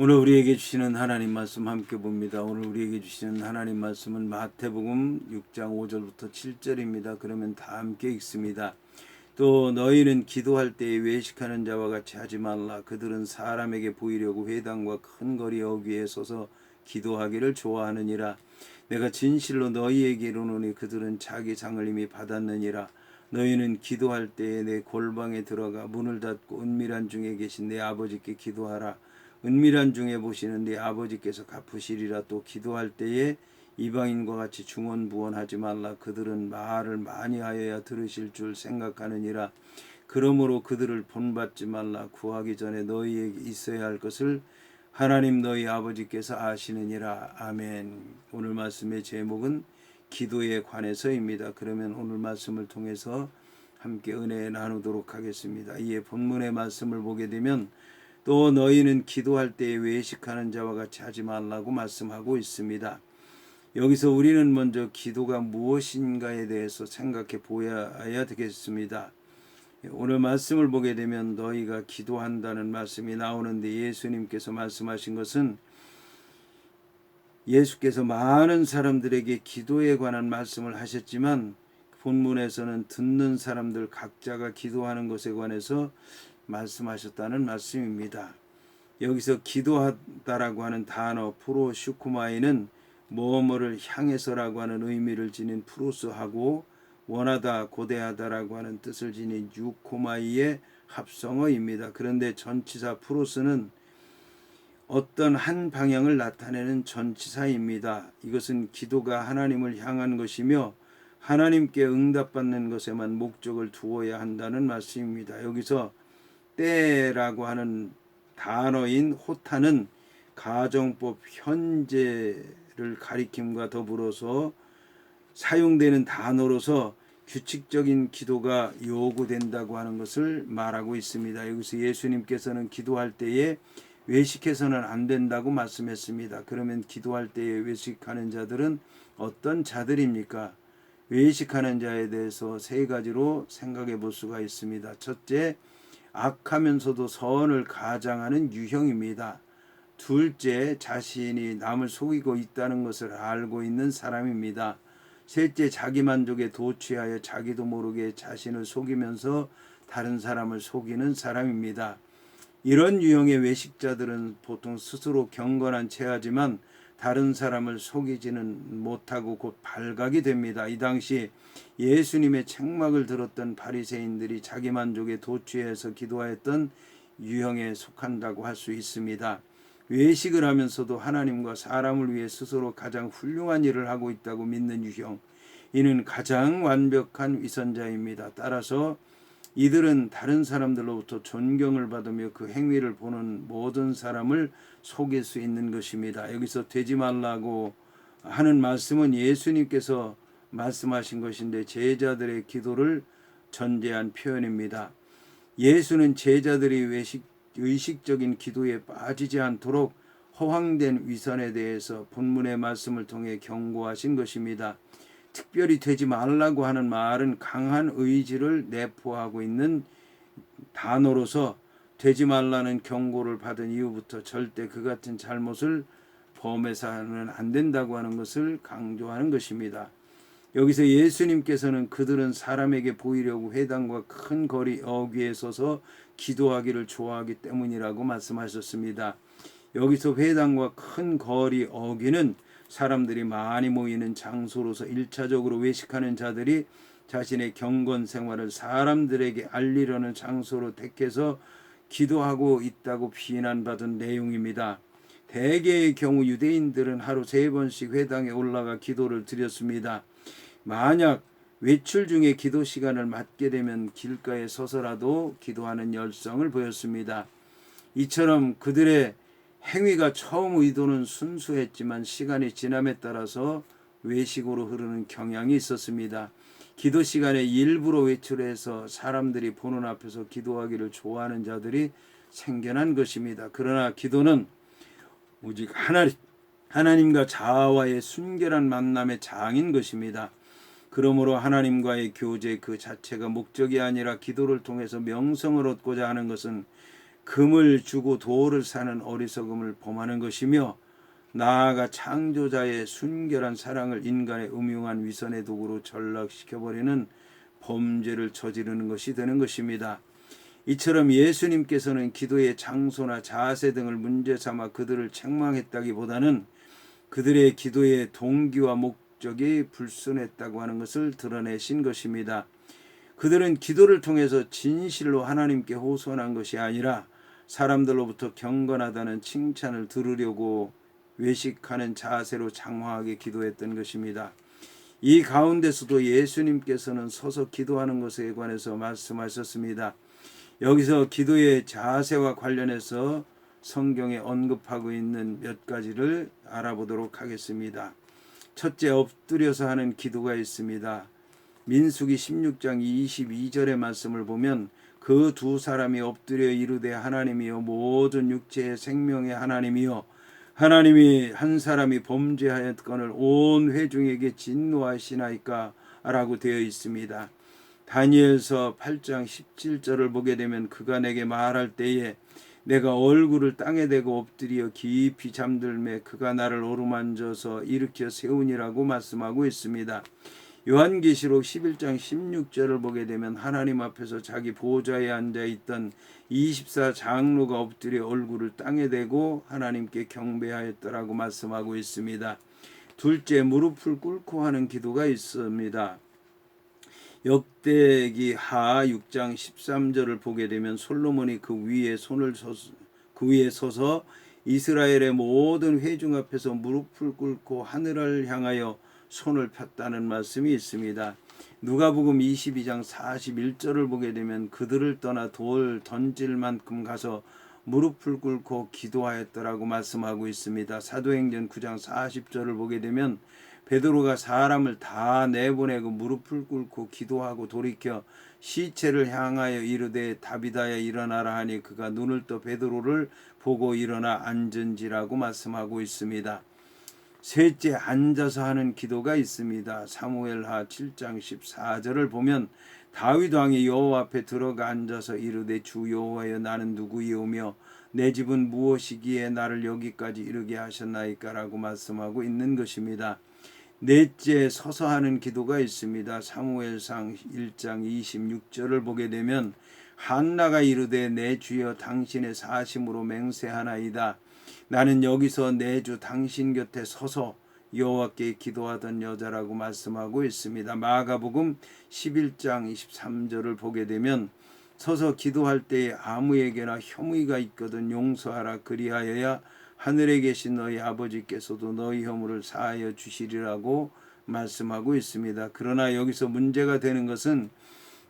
오늘 우리에게 주시는 하나님 말씀 함께 봅니다. 오늘 우리에게 주시는 하나님 말씀은 마태복음 6장 5절부터 7절입니다. 그러면 다 함께 읽습니다. 또 너희는 기도할 때에 외식하는 자와 같이 하지 말라. 그들은 사람에게 보이려고 회당과 큰 거리 어귀에 서서 기도하기를 좋아하느니라. 내가 진실로 너희에게 이르노니 그들은 자기 상을 이미 받았느니라. 너희는 기도할 때에 내 골방에 들어가 문을 닫고 은밀한 중에 계신 내 아버지께 기도하라. 은밀한 중에 보시는 네 아버지께서 갚으시리라. 또 기도할 때에 이방인과 같이 중언부언하지 말라. 그들은 말을 많이 하여야 들으실 줄 생각하느니라. 그러므로 그들을 본받지 말라. 구하기 전에 너희에게 있어야 할 것을 하나님 너희 아버지께서 아시느니라. 아멘. 오늘 말씀의 제목은 기도에 관해서입니다. 그러면 오늘 말씀을 통해서 함께 은혜 나누도록 하겠습니다. 이에 본문의 말씀을 보게 되면 또 너희는 기도할 때에 외식하는 자와 같이 하지 말라고 말씀하고 있습니다. 여기서 우리는 먼저 기도가 무엇인가에 대해서 생각해 보아야 되겠습니다. 오늘 말씀을 보게 되면 너희가 기도한다는 말씀이 나오는데 예수님께서 말씀하신 것은 예수께서 많은 사람들에게 기도에 관한 말씀을 하셨지만 본문에서는 듣는 사람들 각자가 기도하는 것에 관해서 말씀하셨다는 말씀입니다. 여기서 기도하다라고 하는 단어 프로슈쿠마이는 뭐뭐를 향해서라고 하는 의미를 지닌 프로스하고 원하다 고대하다라고 하는 뜻을 지닌 유코마이의 합성어입니다. 그런데 전치사 프로스는 어떤 한 방향을 나타내는 전치사입니다. 이것은 기도가 하나님을 향한 것이며 하나님께 응답받는 것에만 목적을 두어야 한다는 말씀입니다. 여기서 때라고 하는 단어인 호타는 가정법 현재를 가리킴과 더불어서 사용되는 단어로서 규칙적인 기도가 요구된다고 하는 것을 말하고 있습니다. 여기서 예수님께서는 기도할 때에 외식해서는 안 된다고 말씀했습니다. 그러면 기도할 때에 외식하는 자들은 어떤 자들입니까? 외식하는 자에 대해서 세 가지로 생각해 볼 수가 있습니다. 첫째, 악하면서도 선을 가장하는 유형입니다. 둘째, 자신이 남을 속이고 있다는 것을 알고 있는 사람입니다. 셋째, 자기만족에 도취하여 자기도 모르게 자신을 속이면서 다른 사람을 속이는 사람입니다. 이런 유형의 외식자들은 보통 스스로 경건한 체하지만 다른 사람을 속이지는 못하고 곧 발각이 됩니다. 이 당시 예수님의 책망을 들었던 바리새인들이 자기만족에 도취해서 기도하였던 유형에 속한다고 할 수 있습니다. 외식을 하면서도 하나님과 사람을 위해 스스로 가장 훌륭한 일을 하고 있다고 믿는 유형, 이는 가장 완벽한 위선자입니다. 따라서 이들은 다른 사람들로부터 존경을 받으며 그 행위를 보는 모든 사람을 속일 수 있는 것입니다. 여기서 되지 말라고 하는 말씀은 예수님께서 말씀하신 것인데 제자들의 기도를 전제한 표현입니다. 예수는 제자들이 의식적인 기도에 빠지지 않도록 허황된 위선에 대해서 본문의 말씀을 통해 경고하신 것입니다. 특별히 되지 말라고 하는 말은 강한 의지를 내포하고 있는 단어로서 되지 말라는 경고를 받은 이후부터 절대 그 같은 잘못을 범해서는 안 된다고 하는 것을 강조하는 것입니다. 여기서 예수님께서는 그들은 사람에게 보이려고 회당과 큰 거리 어귀에 서서 기도하기를 좋아하기 때문이라고 말씀하셨습니다. 여기서 회당과 큰 거리 어귀는 사람들이 많이 모이는 장소로서 1차적으로 외식하는 자들이 자신의 경건 생활을 사람들에게 알리려는 장소로 택해서 기도하고 있다고 비난받은 내용입니다. 대개의 경우 유대인들은 하루 3번씩 회당에 올라가 기도를 드렸습니다. 만약 외출 중에 기도 시간을 맞게 되면 길가에 서서라도 기도하는 열성을 보였습니다. 이처럼 그들의 행위가 처음 의도는 순수했지만 시간이 지남에 따라서 외식으로 흐르는 경향이 있었습니다. 기도 시간에 일부러 외출해서 사람들이 보는 앞에서 기도하기를 좋아하는 자들이 생겨난 것입니다. 그러나 기도는 오직 하나님과 자아와의 순결한 만남의 장인 것입니다. 그러므로 하나님과의 교제 그 자체가 목적이 아니라 기도를 통해서 명성을 얻고자 하는 것은 금을 주고 도를 사는 어리석음을 범하는 것이며 나아가 창조자의 순결한 사랑을 인간의 음흉한 위선의 도구로 전락시켜버리는 범죄를 저지르는 것이 되는 것입니다. 이처럼 예수님께서는 기도의 장소나 자세 등을 문제 삼아 그들을 책망했다기보다는 그들의 기도의 동기와 목적이 불순했다고 하는 것을 드러내신 것입니다. 그들은 기도를 통해서 진실로 하나님께 호소한 것이 아니라 사람들로부터 경건하다는 칭찬을 들으려고 외식하는 자세로 장황하게 기도했던 것입니다. 이 가운데서도 예수님께서는 서서 기도하는 것에 관해서 말씀하셨습니다. 여기서 기도의 자세와 관련해서 성경에 언급하고 있는 몇 가지를 알아보도록 하겠습니다. 첫째, 엎드려서 하는 기도가 있습니다. 민수기 16장 22절의 말씀을 보면 그 두 사람이 엎드려 이르되 하나님이여 모든 육체의 생명의 하나님이여 하나님이 한 사람이 범죄하였거늘 온 회중에게 진노하시나이까 라고 되어 있습니다. 다니엘서 8장 17절을 보게 되면 그가 내게 말할 때에 내가 얼굴을 땅에 대고 엎드려 깊이 잠들매 그가 나를 오르만져서 일으켜 세우니라고 말씀하고 있습니다. 요한계시록 11장 16절을 보게 되면 하나님 앞에서 자기 보좌에 앉아있던 24장로가 엎드려 얼굴을 땅에 대고 하나님께 경배하였더라고 말씀하고 있습니다. 둘째, 무릎을 꿇고 하는 기도가 있습니다. 역대기 하 6장 13절을 보게 되면 솔로몬이 그 위에 서서 이스라엘의 모든 회중 앞에서 무릎을 꿇고 하늘을 향하여 손을 폈다는 말씀이 있습니다. 누가복음 22장 41절을 보게 되면 그들을 떠나 돌 던질 만큼 가서 무릎을 꿇고 기도하였더라고 말씀하고 있습니다. 사도행전 9장 40절을 보게 되면 베드로가 사람을 다 내보내고 무릎을 꿇고 기도하고 돌이켜 시체를 향하여 이르되 다비다야 일어나라 하니 그가 눈을 떠 베드로를 보고 일어나 앉은지라고 말씀하고 있습니다. 셋째, 앉아서 하는 기도가 있습니다. 사무엘하 7장 14절을 보면 다윗 왕이 여호와 앞에 들어가 앉아서 이르되 주 여호와여 나는 누구이오며 내 집은 무엇이기에 나를 여기까지 이르게 하셨나이까 라고 말씀하고 있는 것입니다. 넷째, 서서 하는 기도가 있습니다. 사무엘상 1장 26절을 보게 되면 한나가 이르되 내 주여 당신의 사심으로 맹세하나이다. 나는 여기서 내 주 당신 곁에 서서 여호와께 기도하던 여자라고 말씀하고 있습니다. 마가복음 11장 23절을 보게 되면 서서 기도할 때에 아무에게나 혐의가 있거든 용서하라 그리하여야 하늘에 계신 너희 아버지께서도 너희 허물을 사하여 주시리라고 말씀하고 있습니다. 그러나 여기서 문제가 되는 것은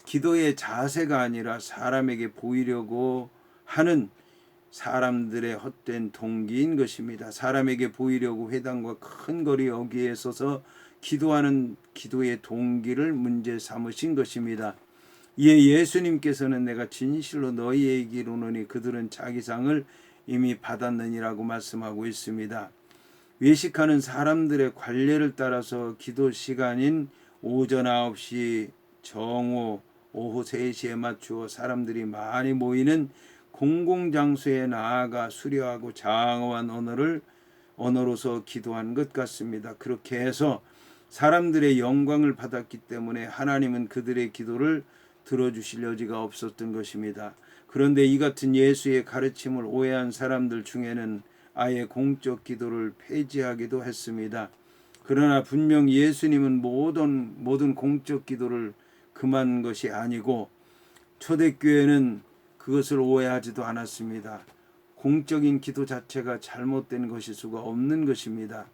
기도의 자세가 아니라 사람에게 보이려고 하는 사람들의 헛된 동기인 것입니다. 사람에게 보이려고 회당과 큰 거리 여기에 서서 기도하는 기도의 동기를 문제 삼으신 것입니다. 이에 예수님께서는 내가 진실로 너희에게 이르노니 그들은 자기 상을 이미 받았느니라고 말씀하고 있습니다. 외식하는 사람들의 관례를 따라서 기도 시간인 오전 9시 정오 오후 3시에 맞추어 사람들이 많이 모이는 공공장소에 나아가 수려하고 장엄한 언어로서 기도한 것 같습니다. 그렇게 해서 사람들의 영광을 받았기 때문에 하나님은 그들의 기도를 들어주실 여지가 없었던 것입니다. 그런데 이 같은 예수의 가르침을 오해한 사람들 중에는 아예 공적 기도를 폐지하기도 했습니다. 그러나 분명 예수님은 모든 공적 기도를 금한 것이 아니고 초대교회는 그것을 오해하지도 않았습니다. 공적인 기도 자체가 잘못된 것일 수가 없는 것입니다.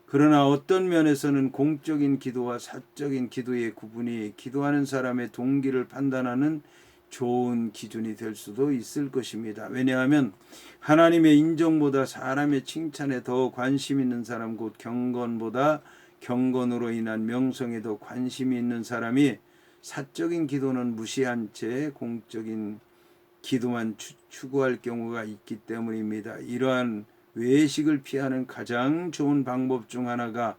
그러나 어떤 면에서는 공적인 기도와 사적인 기도의 구분이 기도하는 사람의 동기를 판단하는 좋은 기준이 될 수도 있을 것입니다. 왜냐하면 하나님의 인정보다 사람의 칭찬에 더 관심 있는 사람, 곧 경건보다 경건으로 인한 명성에 더 관심이 있는 사람이 사적인 기도는 무시한 채 공적인 기도만 추구할 경우가 있기 때문입니다. 이러한 외식을 피하는 가장 좋은 방법 중 하나가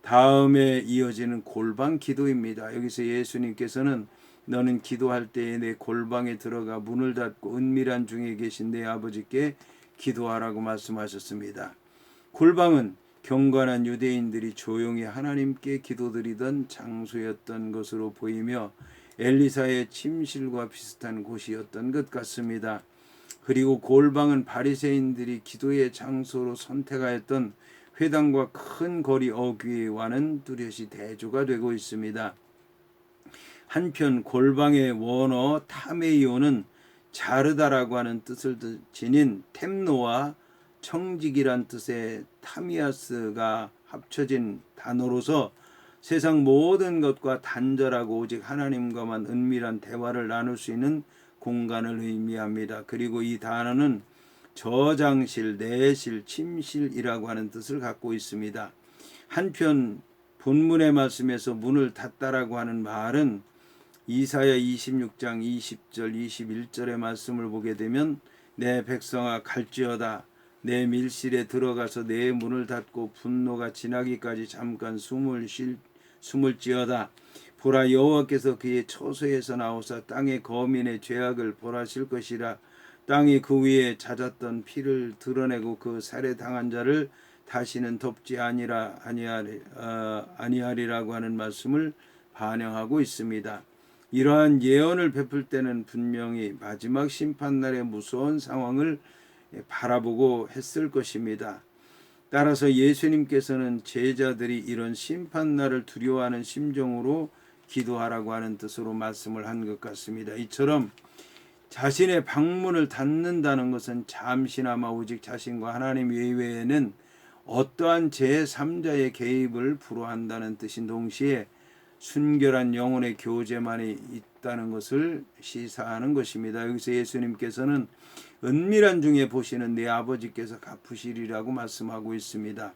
다음에 이어지는 골방 기도입니다. 여기서 예수님께서는 너는 기도할 때에 내 골방에 들어가 문을 닫고 은밀한 중에 계신 내 아버지께 기도하라고 말씀하셨습니다. 골방은 경건한 유대인들이 조용히 하나님께 기도드리던 장소였던 것으로 보이며 엘리사의 침실과 비슷한 곳이었던 것 같습니다. 그리고 골방은 바리새인들이 기도의 장소로 선택하였던 회당과 큰 거리 어귀와는 뚜렷이 대조가 되고 있습니다. 한편 골방의 원어 타메이오는 자르다라고 하는 뜻을 지닌 템노와 청직이란 뜻의 타미아스가 합쳐진 단어로서 세상 모든 것과 단절하고 오직 하나님과만 은밀한 대화를 나눌 수 있는 공간을 의미합니다. 그리고 이 단어는 저장실, 내실, 침실이라고 하는 뜻을 갖고 있습니다. 한편 본문의 말씀에서 문을 닫다라고 하는 말은 이사야 26장 20절 21절의 말씀을 보게 되면 내 백성아 갈지어다 내 밀실에 들어가서 내 문을 닫고 분노가 지나기까지 잠깐 숨을 지어다 보라 여호와께서 그의 처소에서 나오사 땅의 거민의 죄악을 벌하실 것이라 땅이 그 위에 잦았던 피를 드러내고 그 살해당한 자를 다시는 덮지 아니하리라고 하는 말씀을 반영하고 있습니다. 이러한 예언을 베풀 때는 분명히 마지막 심판날의 무서운 상황을 바라보고 했을 것입니다. 따라서 예수님께서는 제자들이 이런 심판날을 두려워하는 심정으로 기도하라고 하는 뜻으로 말씀을 한 것 같습니다. 이처럼 자신의 방문을 닫는다는 것은 잠시나마 오직 자신과 하나님 외에는 어떠한 제3자의 개입을 불허한다는 뜻인 동시에 순결한 영혼의 교제만이 있다는 것을 시사하는 것입니다. 여기서 예수님께서는 은밀한 중에 보시는 내 아버지께서 갚으시리라고 말씀하고 있습니다.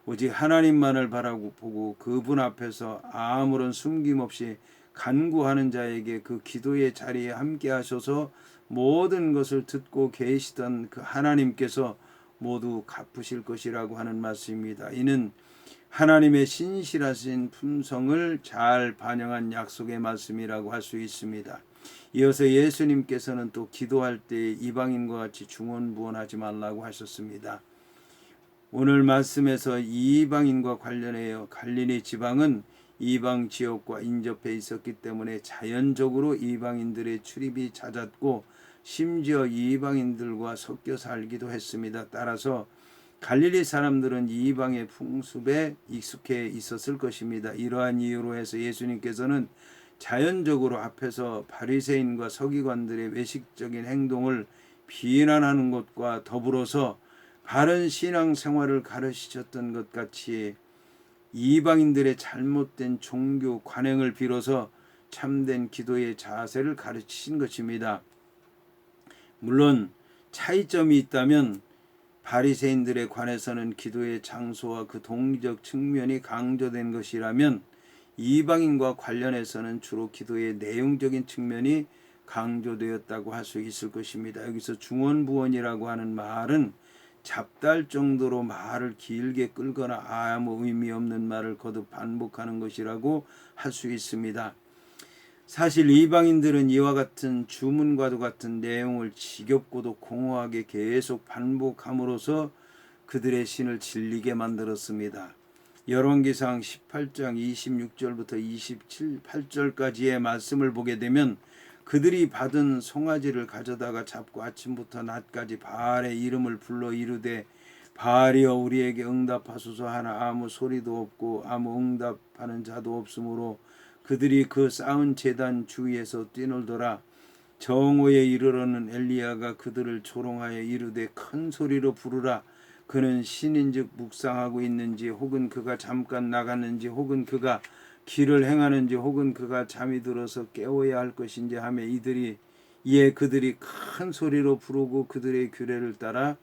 오직 하나님만을 바라보고 그분 앞에서 아무런 숨김없이 간구하는 자에게 그 기도의 자리에 함께 하셔서 모든 것을 듣고 계시던 그 하나님께서 모두 갚으실 것이라고 하는 말씀입니다. 이는 하나님의 신실하신 품성을 잘 반영한 약속의 말씀이라고 할 수 있습니다. 이어서 예수님께서는 또 기도할 때 이방인과 같이 중언부언하지 말라고 하셨습니다. 오늘 말씀에서 이방인과 관련하여 갈릴리 지방은 이방 지역과 인접해 있었기 때문에 자연적으로 이방인들의 출입이 잦았고 심지어 이방인들과 섞여 살기도 했습니다. 따라서 갈릴리 사람들은 이방의 풍습에 익숙해 있었을 것입니다. 이러한 이유로 해서 예수님께서는 자연적으로 앞에서 바리새인과 서기관들의 외식적인 행동을 비난하는 것과 더불어서 바른 신앙 생활을 가르치셨던 것 같이 이방인들의 잘못된 종교 관행을 빌어서 참된 기도의 자세를 가르치신 것입니다. 물론 차이점이 있다면 바리새인들에 관해서는 기도의 장소와 그 동기적 측면이 강조된 것이라면 이방인과 관련해서는 주로 기도의 내용적인 측면이 강조되었다고 할 수 있을 것입니다. 여기서 중언부언이라고 하는 말은 잡다할 정도로 말을 길게 끌거나 아무 의미 없는 말을 거듭 반복하는 것이라고 할 수 있습니다. 사실 이방인들은 이와 같은 주문과도 같은 내용을 지겹고도 공허하게 계속 반복함으로써 그들의 신을 질리게 만들었습니다. 열왕기상 18장 26절부터 28절까지의 말씀을 보게 되면 그들이 받은 송아지를 가져다가 잡고 아침부터 낮까지 바알의 이름을 불러 이르되 바알이여 우리에게 응답하소서 하나 아무 소리도 없고 아무 응답하는 자도 없으므로 그들이 그 쌓은 제단 주위에서 뛰놀더라. 정오에 이르러는 엘리야가 그들을 조롱하여 이르되 큰 소리로 부르라. 그는 신인즉 묵상하고 있는지 혹은 그가 잠깐 나갔는지 혹은 그가 길을 행하는지 혹은 그가 잠이 들어서 깨워야 할 것인지 하며 이에 그들이 큰 소리로 부르고 그들의 규례를 따라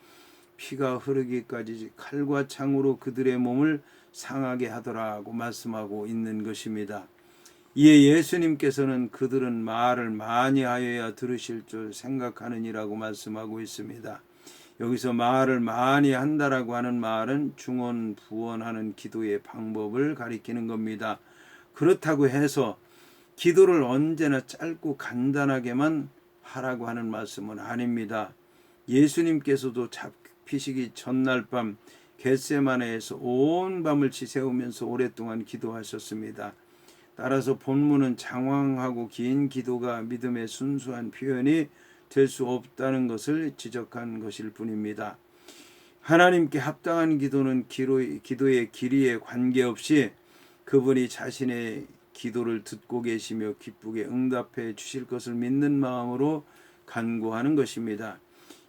피가 흐르기까지 칼과 창으로 그들의 몸을 상하게 하더라고 말씀하고 있는 것입니다. 이에 예수님께서는 그들은 말을 많이 하여야 들으실 줄 생각하느니라고 말씀하고 있습니다. 여기서 말을 많이 한다라고 하는 말은 중언부언하는 기도의 방법을 가리키는 겁니다. 그렇다고 해서 기도를 언제나 짧고 간단하게만 하라고 하는 말씀은 아닙니다. 예수님께서도 잡히시기 전날 밤 겟세마네에서 온 밤을 지새우면서 오랫동안 기도하셨습니다. 따라서 본문은 장황하고 긴 기도가 믿음의 순수한 표현이 될 수 없다는 것을 지적한 것일 뿐입니다. 하나님께 합당한 기도는 기도의 길이에 관계없이 그분이 자신의 기도를 듣고 계시며 기쁘게 응답해 주실 것을 믿는 마음으로 간구하는 것입니다.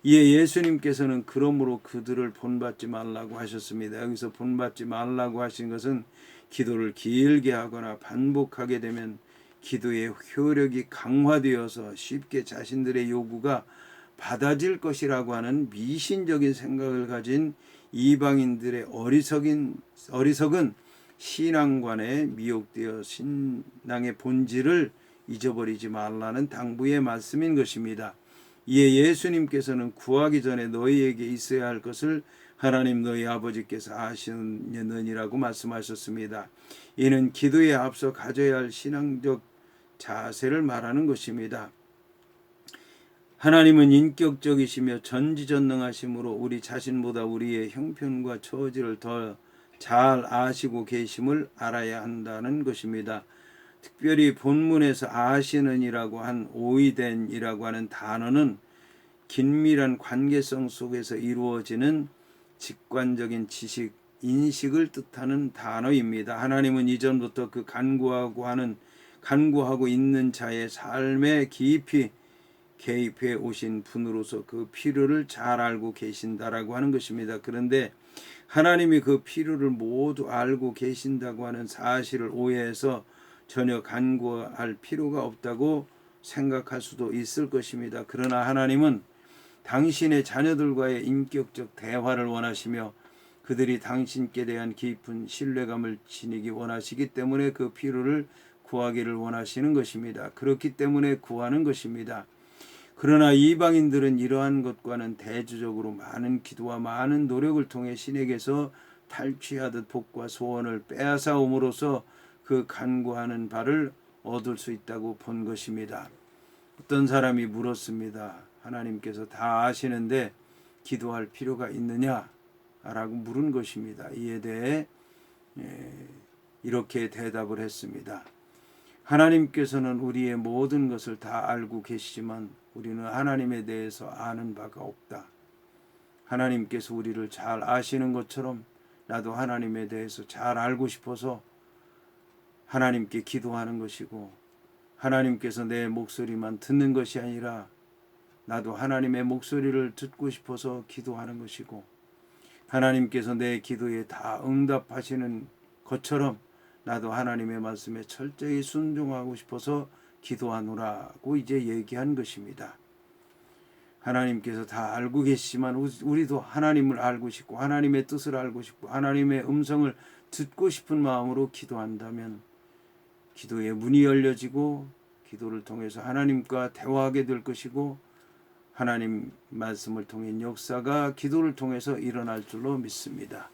이에 예수님께서는 그러므로 그들을 본받지 말라고 하셨습니다. 여기서 본받지 말라고 하신 것은 기도를 길게 하거나 반복하게 되면 기도의 효력이 강화되어서 쉽게 자신들의 요구가 받아질 것이라고 하는 미신적인 생각을 가진 이방인들의 어리석은 신앙관에 미혹되어 신앙의 본질을 잊어버리지 말라는 당부의 말씀인 것입니다. 이에 예수님께서는 구하기 전에 너희에게 있어야 할 것을 하나님 너희 아버지께서 아시느니라고 말씀하셨습니다. 이는 기도에 앞서 가져야 할 신앙적 자세를 말하는 것입니다. 하나님은 인격적이시며 전지전능하심으로 우리 자신보다 우리의 형편과 처지를 더 잘 아시고 계심을 알아야 한다는 것입니다. 특별히 본문에서 아시는이라고 한 오이된이라고 하는 단어는 긴밀한 관계성 속에서 이루어지는 직관적인 지식, 인식을 뜻하는 단어입니다. 하나님은 이전부터 그 간구하고 있는 자의 삶에 깊이 개입해 오신 분으로서 그 필요를 잘 알고 계신다라고 하는 것입니다. 그런데 하나님이 그 필요를 모두 알고 계신다고 하는 사실을 오해해서 전혀 간구할 필요가 없다고 생각할 수도 있을 것입니다. 그러나 하나님은 당신의 자녀들과의 인격적 대화를 원하시며 그들이 당신께 대한 깊은 신뢰감을 지니기 원하시기 때문에 그 필요를 구하기를 원하시는 것입니다. 그렇기 때문에 구하는 것입니다. 그러나 이방인들은 이러한 것과는 대조적으로 많은 기도와 많은 노력을 통해 신에게서 탈취하듯 복과 소원을 빼앗아옴으로써 그 간구하는 바를 얻을 수 있다고 본 것입니다. 어떤 사람이 물었습니다. 하나님께서 다 아시는데 기도할 필요가 있느냐? 라고 물은 것입니다. 이에 대해 이렇게 대답을 했습니다. 하나님께서는 우리의 모든 것을 다 알고 계시지만 우리는 하나님에 대해서 아는 바가 없다. 하나님께서 우리를 잘 아시는 것처럼 나도 하나님에 대해서 잘 알고 싶어서 하나님께 기도하는 것이고, 하나님께서 내 목소리만 듣는 것이 아니라 나도 하나님의 목소리를 듣고 싶어서 기도하는 것이고, 하나님께서 내 기도에 다 응답하시는 것처럼 나도 하나님의 말씀에 철저히 순종하고 싶어서 기도하노라고 이제 얘기한 것입니다. 하나님께서 다 알고 계시지만 우리도 하나님을 알고 싶고 하나님의 뜻을 알고 싶고 하나님의 음성을 듣고 싶은 마음으로 기도한다면 기도의 문이 열려지고 기도를 통해서 하나님과 대화하게 될 것이고, 하나님 말씀을 통한 역사가 기도를 통해서 일어날 줄로 믿습니다.